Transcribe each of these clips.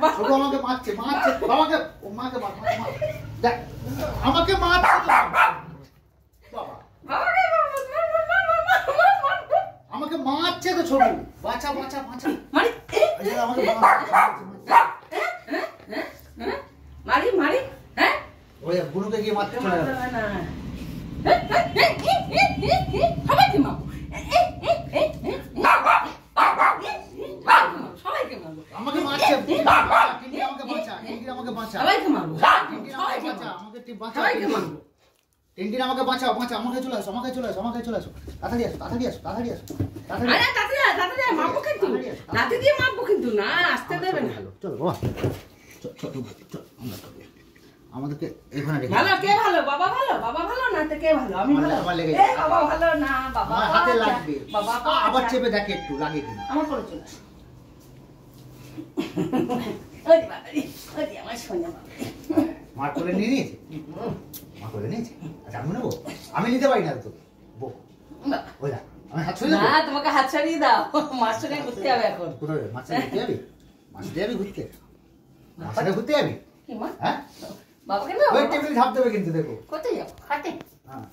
ছোট আমাকে মারছে বাবাকে মাকে দেখ আমাকে মারছে বাবা আমাকে মারছে তো ছোট বাঁচা মারি আমাকে মারি হ্যাঁ ওই বুনুকে গিয়ে মারতে চলে যাবে সবাইকে মারবো সবাইকে মারবো আমাকে মারছে টিন্ডি আমাকে বাঁচা সবাইকে মারবো আমাকে সবাইকে মারবো টিন্ডি আমাকে বাঁচাও আমাকে চলে আসো তাড়াতাড়ি আসো তাড়াতাড়ি মারবো কিন্তু লাঠি দিয়ে মারবো কিন্তু না আসতে দেবে না চলো বাবা চল আমাদেরকে এখানে রেখে ভালো কে ভালো বাবা ভালো না তো কে ভালো আমি ভালো আমার লেগে বাবা ভালো না বাবা আমার হাতে লাগবে বাবা আবার চেপে দেখে একটু লাগে কি আমার পরে চলে আসো ওই বাবা আমার সোনা বাবা মার করে নিয়েছে আচ্ছা আমি নেবো আমি নিতে পারি না তো ওই না আমি হাত ছুঁয়ে না তোমাকে হাত ছাড়িয়ে দাও মাছ সঙ্গে ঘুরতে যাবে এখন কোথায় মাছ ঘুরতে যাবি ঘুরতে মাছটা ঘুরতে যাবি কি মা হ্যাঁ বাবাকে না ওই টেবিল ঝাঁপ দেবে কিন্তু দেখো কোথায় যাবো হাতে হ্যাঁ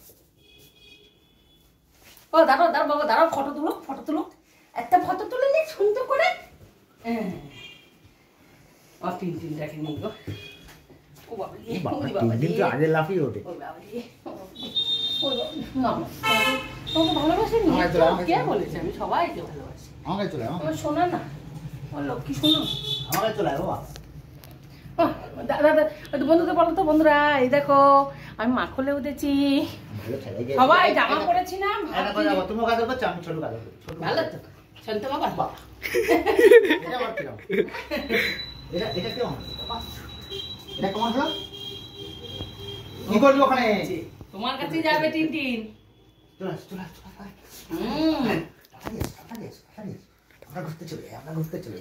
ও দাঁড়াও বাবা দাঁড়াও ফটো তুলো একটা ফটো তুলে নি সুন্দর করে ও তিন রাখে নি গো ও বাবা দিন তো আগে লাফিয়ে ওঠে ও বাবা না তোমাকে ভালোবাসি নি কে বলেছে আমি সবাইকে ভালোবাসি আমাকে চলে আমার শোনা না ও লক্ষ্মী শোনো আমাকে চলে বাবা দাদা বন্ধুদের বলো তো বন্ধুরা এই দেখো আমি মা খুলে উঠেছি সবাই জামা পরেছি না তোমার কাজ করছো আমি ছোট কাজ ভালো তো শান্ত বাবা এটা কেমন হলো কি করবি ওখানে তোমার কাছে যাবে টিনটিন আমরা ঘুরতে চলে